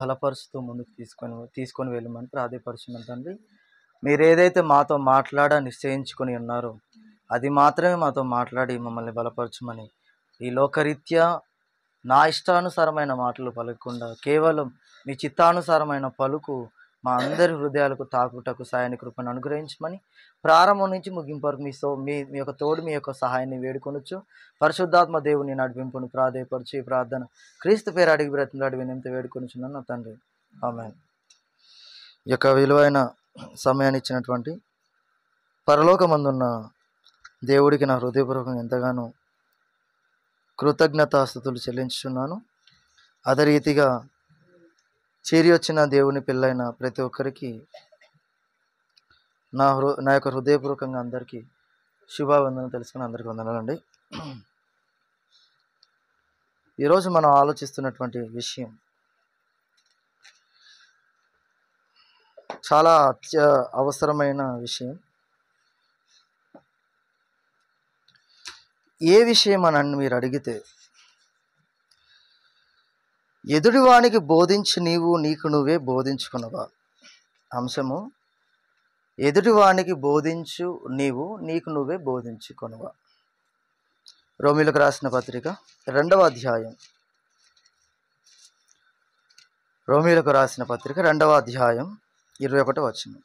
బలపరుస్తూ ముందుకు తీసుకొని వెళ్ళమని ప్రాధేయపరుచున్నాను తండ్రి. మీరు ఏదైతే మాతో నిశ్చయించుకొని ఉన్నారో అది మాత్రమే మాతో మాట్లాడి మమ్మల్ని బలపరచమని, ఈ లోకరీత్యా నా ఇష్టానుసారమైన మాటలు పలకకుండా కేవలం మీ చిత్తానుసారమైన పలుకు మా అందరి హృదయాలకు తాకుటకు సాయాన్ని కృపను అనుగ్రహించమని, ప్రారంభం నుంచి ముగింపు వరకు మీ యొక్క తోడు, మీ యొక్క సహాయాన్ని వేడుకొనొచ్చు. పరిశుద్ధాత్మ దేవుని నడిపింపును ప్రాధేయపరిచి ప్రార్థన క్రీస్తు పేరు అడిగి బ్రతిమలాడి వినంత వేడుకొనుచున్నాను నా తండ్రి, ఆమేన్. ఈ యొక్క విలువైన సమయాన్ని ఇచ్చినటువంటి పరలోకమందున్న దేవుడికి నా హృదయపూర్వకంగా ఎంతగానో కృతజ్ఞతాస్తుతులు చెల్లించుచున్నాను. అదే రీతిగా చేరి వచ్చిన దేవుని పిల్లైన ప్రతి ఒక్కరికి నా యొక్క హృదయపూర్వకంగా అందరికీ శుభావందనం తెలుసుకుని అందరికీ వందనాలండి. ఈరోజు మనం ఆలోచిస్తున్నటువంటి విషయం చాలా అవసరమైన విషయం. ఏ విషయం అని మీరు అడిగితే, ఎదుటివానికి బోధించి నీకు నువ్వే బోధించుకున్నవా. అంశము, ఎదుటివానికి బోధించు నీకు నువ్వే బోధించుకున్నవా. రోమీయులకు రాసిన పత్రిక 2వ అధ్యాయం, రోమీయులకు రాసిన పత్రిక 2వ అధ్యాయం 21వ వచనం.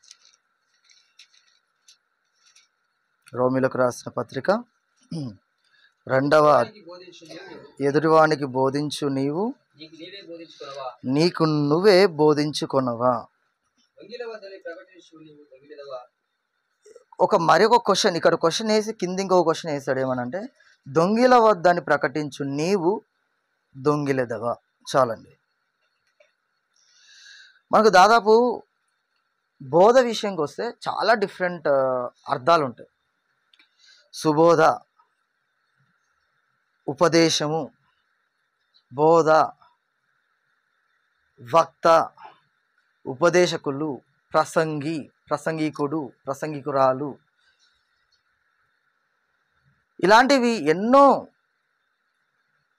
రోమీయులకు రాసిన పత్రిక 2వ, ఎదుటివానికి బోధించు నీకు నువ్వే బోధించుకొనవా. మరొక క్వశ్చన్, ఇక్కడ క్వశ్చన్ వేసి కింద ఇంకొక క్వశ్చన్ వేసాడు. ఏమనంటే, దొంగిల వద్దని ప్రకటించు నీవు దొంగిలెదవా. చాలండి. మనకు దాదాపు బోధ విషయంకి వస్తే చాలా డిఫరెంట్ అర్థాలు ఉంటాయి. సుబోధ, ఉపదేశము, బోధ, వక్త, ఉపదేశకులు, ప్రసంగికుడు, ప్రసంగికురాలు, ఇలాంటివి ఎన్నో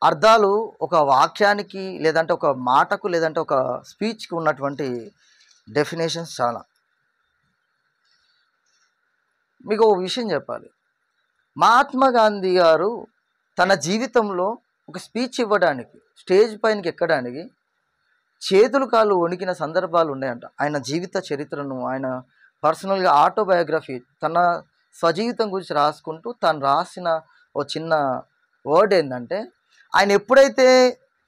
అర్థాలు ఒక వాక్యానికి, లేదంటే ఒక మాటకు, లేదంటే ఒక స్పీచ్కి ఉన్నటువంటి డెఫినేషన్స్ చాలా. మీకు ఒక విషయం చెప్పాలి. మహాత్మా గాంధీ గారు తన జీవితంలో ఒక స్పీచ్ ఇవ్వడానికి, స్టేజ్ పైనకి ఎక్కడానికి చేతులు కాళ్ళు వణికిన సందర్భాలు ఉన్నాయంట. ఆయన జీవిత చరిత్రను, ఆయన పర్సనల్గా ఆటోబయోగ్రఫీ, తన స్వజీవితం గురించి రాసుకుంటూ తను రాసిన ఓ చిన్న వర్డ్ ఏంటంటే, ఆయన ఎప్పుడైతే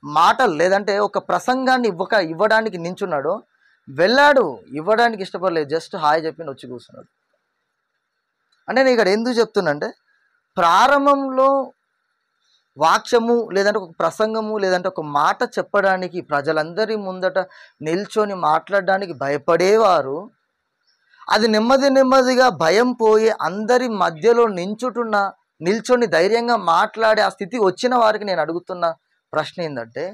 మాటలు లేదంటే ఒక ప్రసంగాన్ని ఇవ్వడానికి నించున్నాడో, వెళ్ళాడు, ఇవ్వడానికి ఇష్టపడలేదు, జస్ట్ హాయ్ చెప్పి వచ్చి కూర్చున్నాడు. అంటే నేను ఇక్కడ ఎందుకు చెప్తున్నంటే, ప్రారంభంలో వాక్యము లేదంటే ఒక ప్రసంగము లేదంటే ఒక మాట చెప్పడానికి ప్రజలందరి ముందట నిల్చొని మాట్లాడడానికి భయపడేవారు, అది నెమ్మదిగా భయం పోయి అందరి మధ్యలో నిల్చొని ధైర్యంగా మాట్లాడే ఆ స్థితి వచ్చిన వారికి నేను అడుగుతున్న ప్రశ్న ఏంటంటే,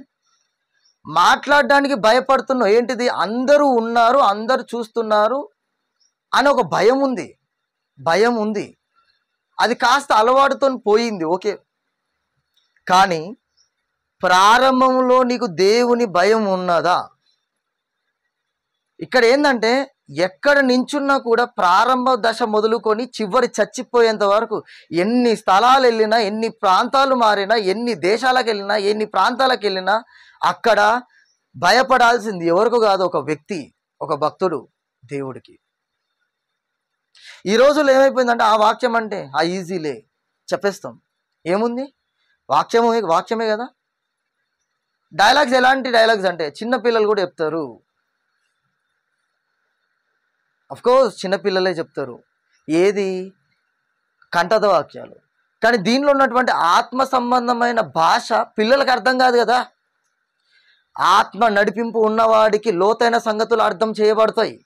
మాట్లాడడానికి భయపడుతున్నావు ఏంటిది? అందరూ ఉన్నారు, అందరూ చూస్తున్నారు అని ఒక భయం ఉంది. అది కాస్త అలవాటుతో పోయింది, ఓకే. కానీ ప్రారంభంలో నీకు దేవుని భయం ఉన్నదా? ఇక్కడ ఏంటంటే, ఎక్కడ నించున్నా కూడా ప్రారంభ దశ మొదలుకొని చివరి చచ్చిపోయేంత వరకు ఎన్ని స్థలాలు వెళ్ళినా, ఎన్ని ప్రాంతాలు మారినా, ఎన్ని దేశాలకు వెళ్ళినా, ఎన్ని ప్రాంతాలకు వెళ్ళినా అక్కడ భయపడాల్సింది ఎవరికి కాదు, ఒక వ్యక్తి, ఒక భక్తుడు, దేవుడికి. ఈ రోజుల్లో ఏమైపోయిందంటే, ఆ వాక్యం అంటే ఆ ఈజీలే చెప్పేస్తాం. ఏముంది, వాక్యమే కదా. డైలాగ్స్ ఎలాంటి డైలాగ్స్ అంటే చిన్నపిల్లలు కూడా చెప్తారు. అఫ్కోర్స్ చిన్నపిల్లలే చెప్తారు. ఏది? కంఠత వాక్యాలు. కానీ దీనిలో ఉన్నటువంటి ఆత్మ సంబంధమైన భాష పిల్లలకు అర్థం కాదు కదా. ఆత్మ నడిపింపు ఉన్నవాడికి లోతైన సంగతులు అర్థం చేయబడతాయి.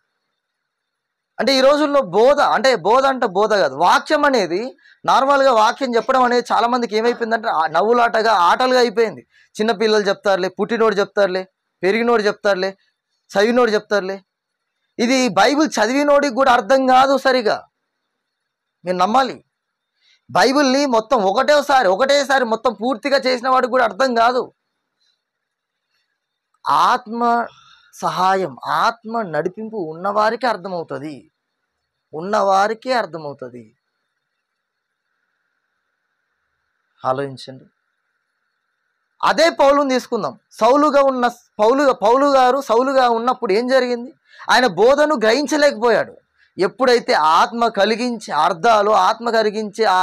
అంటే ఈ రోజుల్లో బోధ అంటే బోధ కాదు, వాక్యం అనేది నార్మల్గా వాక్యం చెప్పడం అనేది చాలా మందికి ఏమైపోయిందంటే నవ్వులాటగా, ఆటలుగా అయిపోయింది. చిన్నపిల్లలు చెప్తారులే, పుట్టినోడు చెప్తారులే, పెరిగినోడు చెప్తారులే, చదివినోడు చెప్తారులే. ఇది బైబిల్ చదివినోడికి కూడా అర్థం కాదు సరిగా. మీరు నమ్మాలి. బైబిల్ని మొత్తం ఒకటేసారి మొత్తం పూర్తిగా చేసిన వాడికి కూడా అర్థం కాదు. ఆత్మ సహాయం, ఆత్మ నడిపింపు ఉన్నవారికే అర్థమవుతుంది. ఉన్నవారికే అర్థమవుతుంది. ఆలోచించండి. అదే పౌలుని తీసుకుందాం. సౌలుగా ఉన్నప్పుడు ఏం జరిగింది? ఆయన బోధను గ్రహించలేకపోయాడు. ఎప్పుడైతే ఆత్మ కలిగించి అర్థాలు, ఆత్మ కలిగించే ఆ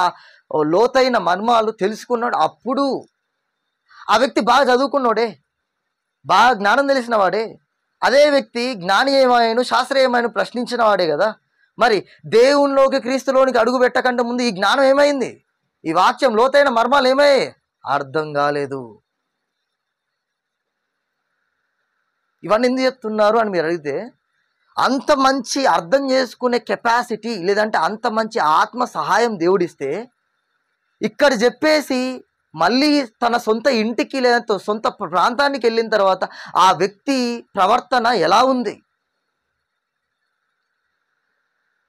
లోతైన మర్మాలు తెలుసుకున్నాడు, అప్పుడు ఆ వ్యక్తి బాగా చదువుకున్నాడే, బాగా జ్ఞానం తెలిసిన వాడే. అదే వ్యక్తి జ్ఞాని ఏమైనా శాస్త్రీయమైన ప్రశ్నించిన వాడే కదా. మరి దేవునిలోకి, క్రీస్తులోనికి అడుగు పెట్టకంటే ముందు ఈ జ్ఞానం ఏమైంది? ఈ వాక్యం లోతైన మర్మాలు ఏమయ్యాయి? అర్థం కాలేదు. ఇవన్నీ ఎందుకు చెప్తున్నారు అని మీరు అడిగితే, అంత మంచి అర్థం చేసుకునే కెపాసిటీ లేదంటే అంత మంచి ఆత్మ సహాయం దేవుడిస్తే ఇక్కడ చెప్పేసి మళ్ళీ తన సొంత ఇంటికి లేదా సొంత ప్రాంతానికి వెళ్ళిన తర్వాత ఆ వ్యక్తి ప్రవర్తన ఎలా ఉంది?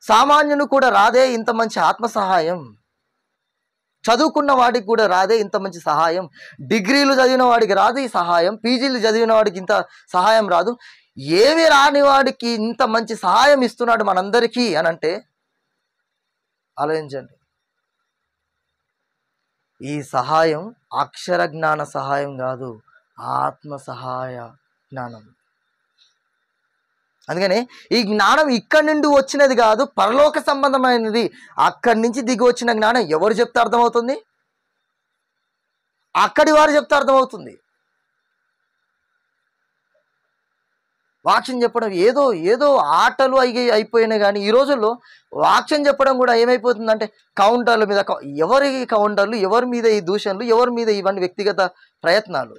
సామాన్యుని కూడా రాదే ఇంత మంచి ఆత్మ సహాయం. చదువుకున్న వాడికి కూడా రాదే ఇంత మంచి సహాయం. డిగ్రీలు చదివిన వాడికి రాదు ఈ సహాయం. పీజీలు చదివిన వాడికి ఇంత సహాయం రాదు. ఏమి రాని వాడికి ఇంత మంచి సహాయం ఇస్తున్నాడు మనందరికీ అని అంటే ఆలోచించండి. ఈ సహాయం అక్షర జ్ఞాన సహాయం కాదు, ఆత్మ సహాయ జ్ఞానం. అందుకని ఈ జ్ఞానం ఇక్కడి నుండి వచ్చినది కాదు, పరలోక సంబంధమైనది. అక్కడి నుంచి దిగి వచ్చిన జ్ఞానం ఎవరు చెప్తే అర్థమవుతుంది? అక్కడి వారు చెప్తే అర్థమవుతుంది. వాక్యం చెప్పడం ఏదో ఏదో ఆటలు అయిపోయినాయి. కానీ ఈ రోజుల్లో వాక్యం చెప్పడం కూడా ఏమైపోతుందంటే కౌంటర్ల మీద, ఎవరి కౌంటర్లు, ఎవరి మీద ఈ దూషణలు, ఎవరి మీద ఇవన్నీ వ్యక్తిగత ప్రయత్నాలు.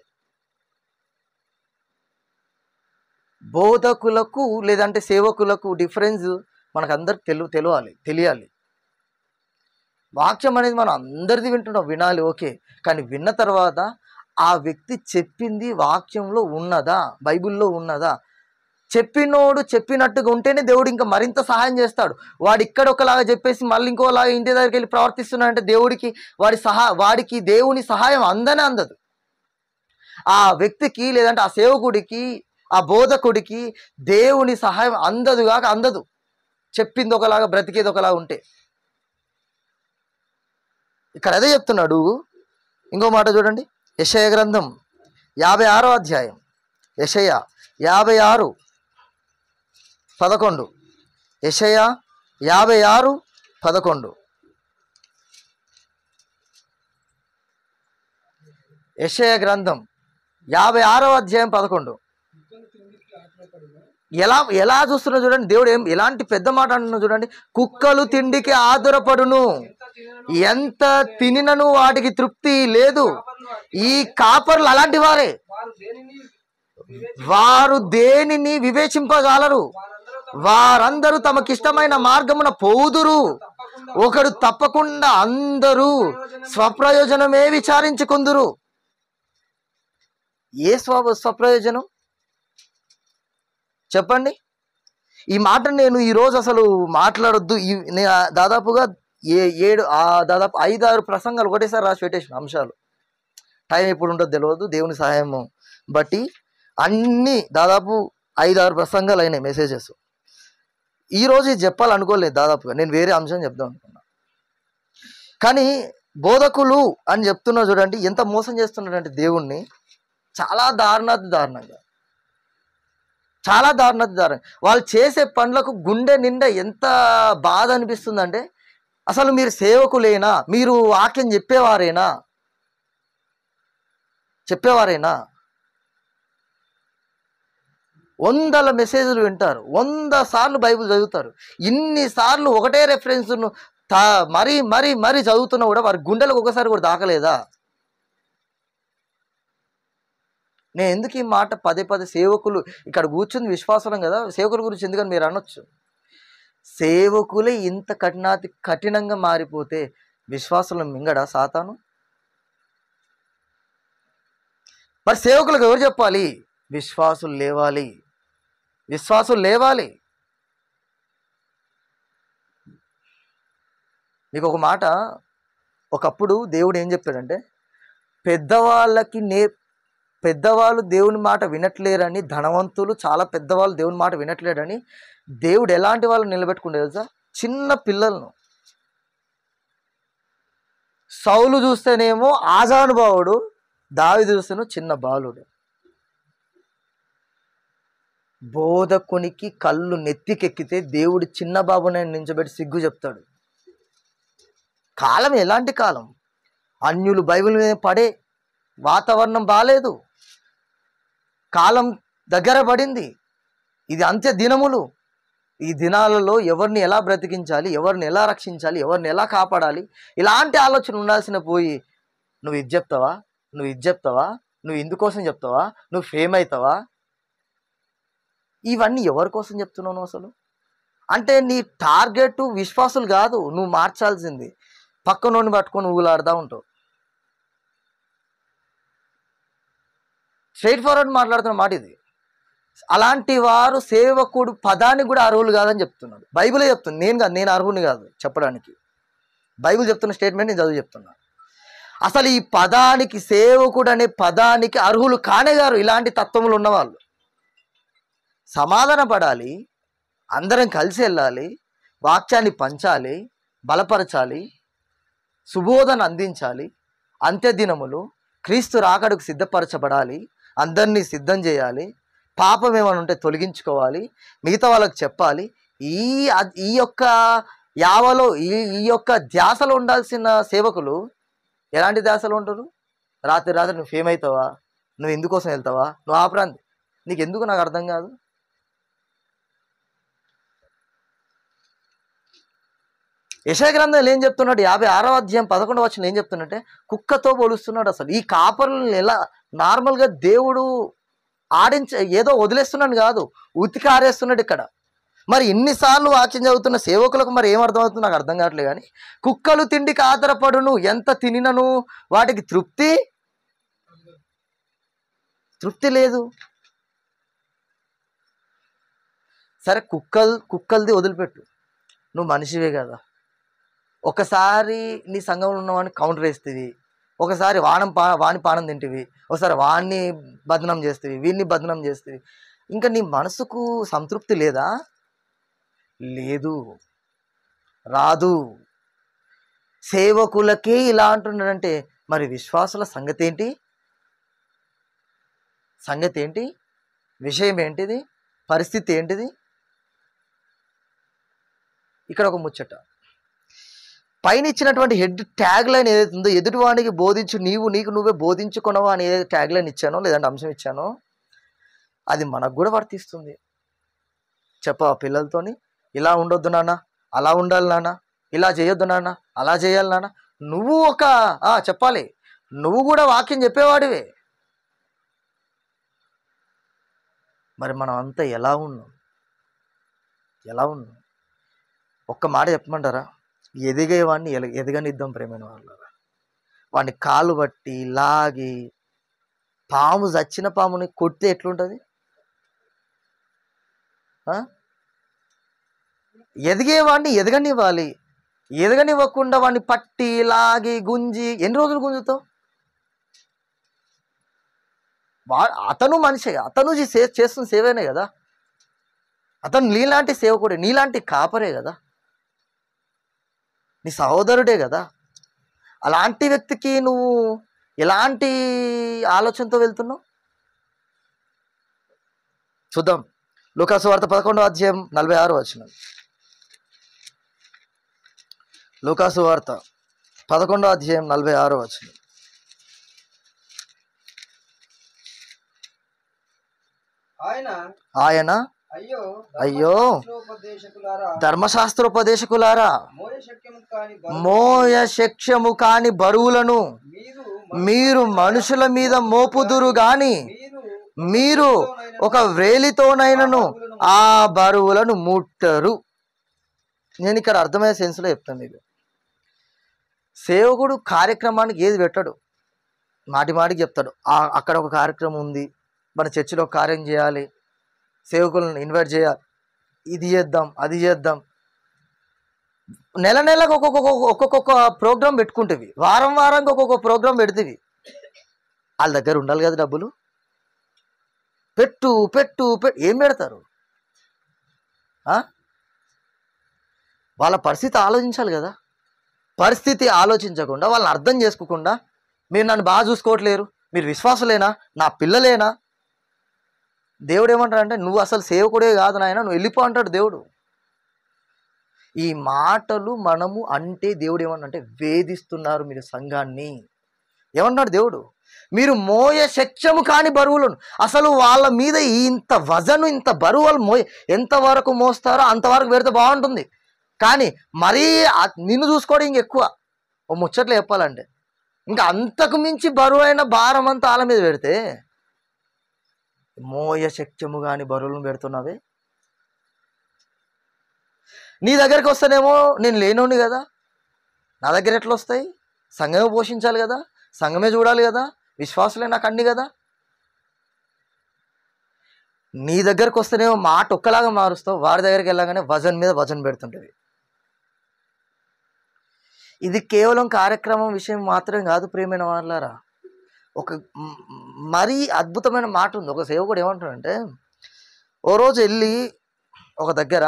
బోధకులకు లేదంటే సేవకులకు డిఫరెన్స్ మనకు అందరికి తెలియాలి. వాక్యం అనేది మనం అందరిది వింటున్నాం, వినాలి, ఓకే. కానీ విన్న తర్వాత ఆ వ్యక్తి చెప్పింది వాక్యంలో ఉన్నదా, బైబిల్లో ఉన్నదా? చెప్పినోడు చెప్పినట్టుగా ఉంటేనే దేవుడు ఇంకా మరింత సహాయం చేస్తాడు. వాడు ఇక్కడ ఒకలాగా చెప్పేసి మళ్ళీ ఇంకోలాగా ఇంటి దగ్గరికి వెళ్ళి ప్రవర్తిస్తున్నాడంటే వాడికి దేవుని సహాయం అందదు. ఆ వ్యక్తికి లేదంటే ఆ సేవకుడికి, ఆ బోధకుడికి దేవుని సహాయం అందదు. చెప్పింది ఒకలాగా, బ్రతికేది ఒకలాగా ఉంటే. ఇక్కడ అదే చెప్తున్నాడు. ఇంకో మాట చూడండి, యెషయా గ్రంథం 56వ అధ్యాయం, యెషయా 56:11. యెషయా 56:11. యెషయా గ్రంథం 56వ అధ్యాయం 11. ఎలా చూస్తున్నా చూడండి, దేవుడు ఎలాంటి పెద్ద మాట అంటున్నా చూడండి. కుక్కలు తిండికి ఆతురపడును, ఎంత తినినను వాటికి తృప్తి లేదు. ఈ కాపర్లు అలాంటి వారే. వారు దేనిని వివేచింపగలరు? వారందరూ తమకిష్టమైన మార్గమున పోదురు. ఒకడు తప్పకుండా అందరూ స్వప్రయోజనమే విచారించుకుందురు. ఏ స్వప్రయోజనం చెప్పండి? ఈ మాట నేను ఈరోజు అసలు మాట్లాడొద్దు. నేను దాదాపుగా 5-6 ప్రసంగాలు ఒకటేసారి రాసి పెట్టేసిన అంశాలు. టైం ఎప్పుడు ఉంటుందో తెలియదు, దేవుని సహాయం బట్టి అన్నీ దాదాపు 5-6 ప్రసంగాలు అయినాయి, మెసేజెస్. ఈరోజు ఇది చెప్పాలనుకోలేదు, దాదాపుగా నేను వేరే అంశం చెప్దాం అనుకున్నా. కానీ బోధకులు అని చెప్తున్నా చూడండి, ఎంత మోసం చేస్తున్నారంటే దేవుణ్ణి, చాలా దారుణంగా వాళ్ళు చేసే పనులకు గుండె నిండా ఎంత బాధ అనిపిస్తుందంటే, అసలు మీరు సేవకులేనా? మీరు వాక్యం చెప్పేవారేనా? 100 మెసేజ్లు వింటారు, 100 సార్లు బైబిల్ చదువుతారు, ఇన్నిసార్లు ఒకటే రెఫరెన్స్ను మరీ చదువుతున్నా కూడా వారి గుండెలకు ఒకసారి కూడా దాకలేదా? నేను ఎందుకు ఈ మాట పదే సేవకులు ఇక్కడ కూర్చుంది విశ్వాసం కదా, సేవకుల గురించి ఎందుకని మీరు అనొచ్చు. సేవకులే ఇంత కఠినంగా మారిపోతే విశ్వాసులను మింగడా సాతాను? మరి సేవకులకు ఎవరు చెప్పాలి? విశ్వాసులు లేవాలి. మీకు ఒక మాట, ఒకప్పుడు దేవుడు ఏం చెప్పాడంటే, పెద్దవాళ్ళకి పెద్దవాళ్ళు దేవుని మాట వినట్లేరని, ధనవంతులు చాలా పెద్దవాళ్ళు దేవుని మాట వినట్లేరని దేవుడు ఎలాంటి వాళ్ళు నిలబెట్టుకుంటే తెలుసా? చిన్న పిల్లలను. సౌలు చూస్తేనేమో ఆజానుభావుడు, దావీదు చూస్తేనో చిన్న బాలుడు. బోధకునికి కళ్ళు నెత్తికెక్కితే దేవుడు చిన్న బాబుని నించబెట్టి సిగ్గు చెప్తాడు. కాలం ఎలాంటి కాలం? అన్యులు బైబిల్ మీద పడే వాతావరణం బాలేదు. కాలం దగ్గర పడింది. ఇది అంత్య దినములు. ఈ దినాలలో ఎవరిని ఎలా బ్రతికించాలి, ఎవరిని ఎలా రక్షించాలి, ఎవరిని ఎలా కాపాడాలి, ఇలాంటి ఆలోచన ఉండాల్సిన పోయి నువ్వు ఇది చెప్తావా, నువ్వు ఇది చెప్తావా, నువ్వు ఇందుకోసం చెప్తావా, నువ్వు ఫేమ్ అవుతావా, ఇవన్నీ ఎవరి కోసం చెప్తున్నావు అసలు? అంటే నీ టార్గెట్ విశ్వాసులు కాదు, నువ్వు మార్చాల్సింది పక్కనోని పట్టుకొని ఊగులాడుతూ ఉంటావు. స్ట్రైట్ ఫార్వర్డ్ మాట్లాడుతున్న మాట ఇది. అలాంటి వారు సేవకుడు పదానికి కూడా అర్హులు కాదని చెప్తున్నాడు. బైబిలే చెప్తుంది, నేను కాదు, నేను అర్హుని కాదు చెప్పడానికి. బైబిల్ చెప్తున్న స్టేట్మెంట్ నేను చదువు చెప్తున్నా. అసలు ఈ పదానికి, సేవకుడు అనే పదానికి అర్హులు కానే గారు ఇలాంటి తత్వములు ఉన్నవాళ్ళు. సమాధాన పడాలి, అందరం కలిసి వెళ్ళాలి, వాక్యాన్ని పంచాలి, బలపరచాలి, సుబోధన అందించాలి. అంత్యదినములు, క్రీస్తు రాకడకు సిద్ధపరచబడాలి, అందరినీ సిద్ధం చేయాలి, పాపం ఏమైనా ఉంటే తొలగించుకోవాలి, మిగతా వాళ్ళకి చెప్పాలి. ఈ యొక్క యావలో ఈ యొక్క ధ్యాసలో ఉండాల్సిన సేవకులు ఎలాంటి ధ్యాసలో ఉంటారు? రాత్రి నువ్వు ఫేమ్ అవుతావా, నువ్వు ఎందుకోసం వెళ్తావా, నువ్వు ఆ ప్రాంతి, నీకు ఎందుకు నాకు అర్థం కాదు. యెషయా గ్రంథంలో ఏం చెప్తున్నాడు? 56వ అధ్యాయం 11వ వచనం ఏం చెప్తున్నట్టే, కుక్కతో పోలుస్తున్నాడు. అసలు ఈ కాపరులను ఎలా నార్మల్గా దేవుడు ఏదో వదిలేస్తున్నాడు కాదు, ఉతికి ఆరేస్తున్నాడు ఇక్కడ. మరి ఇన్నిసార్లు వాక్యం చదువుతున్న సేవకులకు మరి ఏం అర్థమవుతుందో నాకు అర్థం కావట్లేదు. కానీ కుక్కలు తిండికి ఆధారపడును, ఎంత తినినను వాటికి తృప్తి లేదు. సరే, కుక్కలది వదిలిపెట్టు, నువ్వు మనిషివే కదా. ఒకసారి నీ సంఘంలో ఉన్నవాడిని కౌంటర్ వేస్తేవి, ఒకసారి వాని పానం తింటివి, ఒకసారి వాడిని బదనం చేస్తేవి, వీడిని బదనం చేస్తేవి. ఇంకా నీ మనసుకు సంతృప్తి లేదా? లేదు, రాదు. సేవకులకే ఇలా అంటున్నాడంటే మరి విశ్వాసుల సంగతి ఏంటి? విషయం ఏంటిది? పరిస్థితి ఏంటిది? ఇక్కడ ఒక ముచ్చట. పైన ఇచ్చినటువంటి హెడ్ ట్యాగ్ లైన్ ఏదైతే ఉందో, ఎదుటివాడికి బోధించు, నీకు నువ్వే బోధించుకున్నావా అని ఏదైతే ట్యాగ్ లైన్ ఇచ్చానో, లేదంటే అంశం ఇచ్చానో, అది మనకు కూడా వర్తిస్తుంది. చెప్పవా పిల్లలతోని, ఇలా ఉండొద్దు నాన్న, అలా ఉండాలి నాన్న, ఇలా చేయొద్దు నాన్న, అలా చేయాలి నాన్న. నువ్వు చెప్పాలి, నువ్వు కూడా వాక్యం చెప్పేవాడివే. మరి మనం అంతా ఎలా ఉన్నాం? ఒక్క మాట చెప్పమంటారా? ఎదిగేవాడిని ఎదగనిద్దాం ప్రేమైన వాళ్ళరా. వాడిని కాలు బట్టి లాగి, పాము చచ్చిన పాముని కొడితే ఎట్లుంటుంది? ఎదిగేవాడిని ఎదగనివ్వాలి. ఎదగనివ్వకుండా వాడిని పట్టి లాగి గుంజి ఎన్ని రోజులు గుంజుతావు? అతను మనిషి, అతను చేస్తున్న సేవేనే కదా. అతను నీలాంటి సేవకుడే, నీలాంటి కాపరే కదా, నీ సహోదరుడే కదా. అలాంటి వ్యక్తికి నువ్వు ఎలాంటి ఆలోచనతో వెళ్తున్నావు? చూద్దాం. లూకాసు వార్త 11వ అధ్యాయం 46వ వచనం. లూకాసు వార్త 11వ అధ్యాయం 46వ వచనం. ఆయన అయ్యో ధర్మశాస్త్రోపదేశకులారా, మోయ శక్యము కాని బరువులను మీరు మనుషుల మీద మోపుదురు గాని, మీరు ఒక వ్రేలితోనైనను ఆ బరువులను ముట్టరు. నేను ఇక్కడ అర్థమయ్యే సెన్స్లో చెప్తాను మీకు. సేవకుడు కార్యక్రమానికి ఏది పెట్టడు, మాటికి చెప్తాడు. అక్కడ ఒక కార్యక్రమం ఉంది, మన చర్చిలో ఒక కార్యం చేయాలి, సేవకులను ఇన్వైట్ చేయాలి, ఇది చేద్దాం, అది చేద్దాం. నెలకు ఒక్కొక్క ప్రోగ్రాం పెట్టుకుంటేవి, వారంకి ఒక్కొక్క ప్రోగ్రాం పెడితేవి. వాళ్ళ దగ్గర ఉండాలి కదా డబ్బులు, పెట్టు పెట్టు పెట్టు ఏం పెడతారు? వాళ్ళ పరిస్థితి ఆలోచించాలి కదా. పరిస్థితి ఆలోచించకుండా, వాళ్ళని అర్థం చేసుకోకుండా, మీరు నన్ను బాగా చూసుకోవట్లేరు, మీరు విశ్వాసులేనా, నా పిల్లలేనా? దేవుడు ఏమంటాడంటే, నువ్వు అసలు సేవకుడే కాదు నాయన, నువ్వు వెళ్ళిపో అంటాడు దేవుడు. ఈ మాటలు మనము అంటే దేవుడు ఏమన్నంటే, వేధిస్తున్నారు మీరు సంఘాన్ని. ఏమన్నాడు దేవుడు? మీరు మోయ శక్యము కాని బరువులను, అసలు వాళ్ళ మీద ఇంత వజను, ఇంత బరువు వాళ్ళు ఎంతవరకు మోస్తారో అంతవరకు పెడితే బాగుంటుంది. కానీ మరీ నిన్ను చూసుకోవడం ఇంకెక్కువ. ఓ ముచ్చట్లు చెప్పాలంటే ఇంకా అంతకు మించి బరువైన భారం అంతా వాళ్ళ మీద పెడితే, మోయ శక్యము కాని బరువులను పెడుతున్నావే. నీ దగ్గరికి వస్తేనేమో నేను లేనోని కదా, నా దగ్గర ఎట్లా వస్తాయి? సంఘమే పోషించాలి కదా, సంఘమే చూడాలి కదా, విశ్వాసులే నాకు అన్ని కదా. నీ దగ్గరకు వస్తేనేమో మాట ఒక్కలాగా మారుస్తావు, వాడి దగ్గరికి వెళ్ళగానే వజన్ మీద వజన్ పెడుతుంటుంది. ఇది కేవలం కార్యక్రమం విషయం మాత్రం కాదు ప్రియమైన వాళ్ళారా. ఒక మరీ అద్భుతమైన మాట ఉంది. ఒక సేవకుడు ఏమంటాడంటే, ఓ రోజు వెళ్ళి ఒక దగ్గర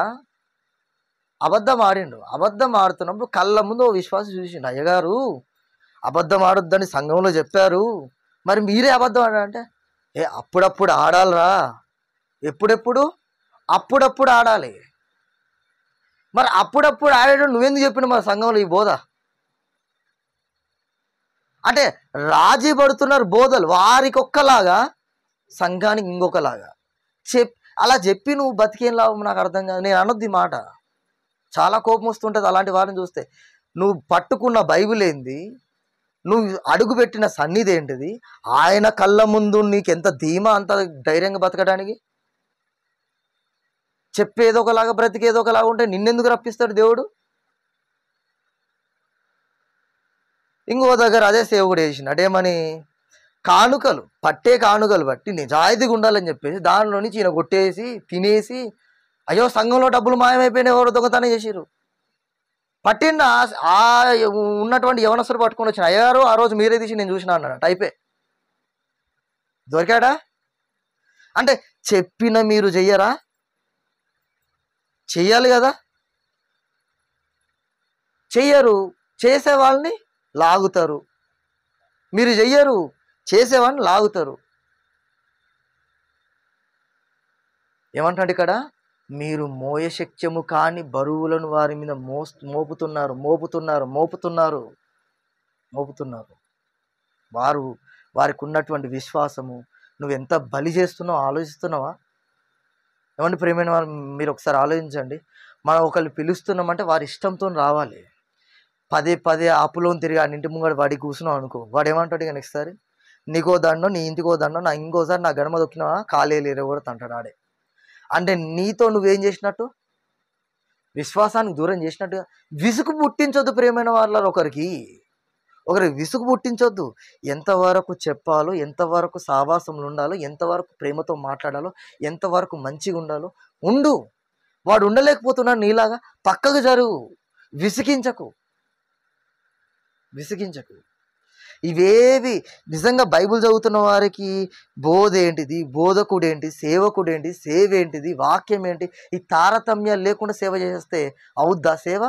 అబద్ధం ఆడిండు. అబద్ధం ఆడుతున్నప్పుడు కళ్ళ ముందు ఓ విశ్వాసి చూసిండు, అయ్యగారు అబద్ధం ఆడొద్దని సంఘంలో చెప్పారు, మరి మీరే అబద్ధం ఆడాలంటే, అప్పుడప్పుడు ఆడాలరా, ఎప్పుడెప్పుడు? అప్పుడప్పుడు ఆడాలి. మరి అప్పుడప్పుడు ఆడాడు నువ్వెందుకు చెప్పిన మరి సంఘంలో ఈ బోధ? అంటే రాజీ పడుతున్నారు బోధలు, వారికి ఒక్కలాగా సంఘానికి ఇంకొకలాగా అలా చెప్పి నువ్వు బతికేం లాభం నాకు అర్థం కాదు. నేను అనొద్ది మాట, చాలా కోపం వస్తుంటుంది అలాంటి వారిని చూస్తే. నువ్వు పట్టుకున్న బైబిల్ ఏంది, నువ్వు అడుగుపెట్టిన సన్నిధి ఏంటిది, ఆయన కళ్ళ ముందు నీకు ఎంత ధీమా, అంత ధైర్యంగా బతకడానికి. చెప్పేదో ఒకలాగా బ్రతికేదో ఒకలాగా ఉంటే నిన్నెందుకు రప్పిస్తాడు దేవుడు? ఇంకో దగ్గర అదే సేవకుడు వేసిన అటేమని, కానుకలు పట్టే కానుకలు బట్టి నిజాయితీగా ఉండాలని చెప్పేసి దానిలో నుంచి ఈయన కొట్టేసి తినేసి, అయ్యో సంఘంలో డబ్బులు మాయమైపోయినాయి, ఎవరు దొంగతనం చేసిరు. పట్టిన ఆ ఉన్నటువంటి యవనస్తులు పట్టుకొని వచ్చిన, అయ్యారు ఆ రోజు మీరే తీసి నేను చూసినా అన్నాడు. టైపే దొరికాడా? అంటే చెప్పిన మీరు చెయ్యరా? చెయ్యాలి కదా, చెయ్యరు. చేసే వాళ్ళని లాగుతారు. మీరు చెయ్యరు, చేసేవాడిని లాగుతారు. ఏమంటాడు ఇక్కడ? మీరు మోయశక్యము కాని బరువులను వారి మీద మోపుతున్నారు మోపుతున్నారు మోపుతున్నారు మోపుతున్నారు. వారికి ఉన్నటువంటి విశ్వాసము నువ్వు ఎంత బలి చేస్తున్నావు ఆలోచిస్తున్నావా? ఏమంటే ప్రేమైన వారు, మీరు ఒకసారి ఆలోచించండి. మనం ఒకళ్ళు పిలుస్తున్నామంటే వారి ఇష్టంతో రావాలి. పదే పదే ఆపులోని తిరిగి ఆ ఇంటి ముంగడు వాడి కూర్చున్నావు అనుకో, వాడు ఏమంటాడు ఇక నెక్స్ట్ సారి, నీకో దండం, నీ ఇంటికో దండం, నా ఇంకోసారి నా గడమ దొక్కినావా కాలేరు కూడా తంటాడు ఆడే. అంటే నీతో నువ్వేం చేసినట్టు? విశ్వాసానికి దూరం చేసినట్టుగా. విసుగు పుట్టించొద్దు ప్రియమైన వాళ్ళ, ఒకరికి విసుగు పుట్టించొద్దు. ఎంతవరకు చెప్పాలో, ఎంతవరకు సావాసంలో ఉండాలో, ఎంతవరకు ప్రేమతో మాట్లాడాలో, ఎంతవరకు మంచిగా ఉండాలో ఉండు. వాడు ఉండలేకపోతున్నాడు నీలాగా, పక్కకు జరుగు. విసిగించకు. ఇవేవి నిజంగా బైబిల్ చదువుతున్న వారికి బోధ ఏంటిది, బోధకుడు ఏంటి, సేవకుడు ఏంటి, సేవ ఏంటిది, వాక్యం ఏంటి, ఈ తారతమ్యాలు లేకుండా సేవ చేస్తే అవుద్దా సేవ?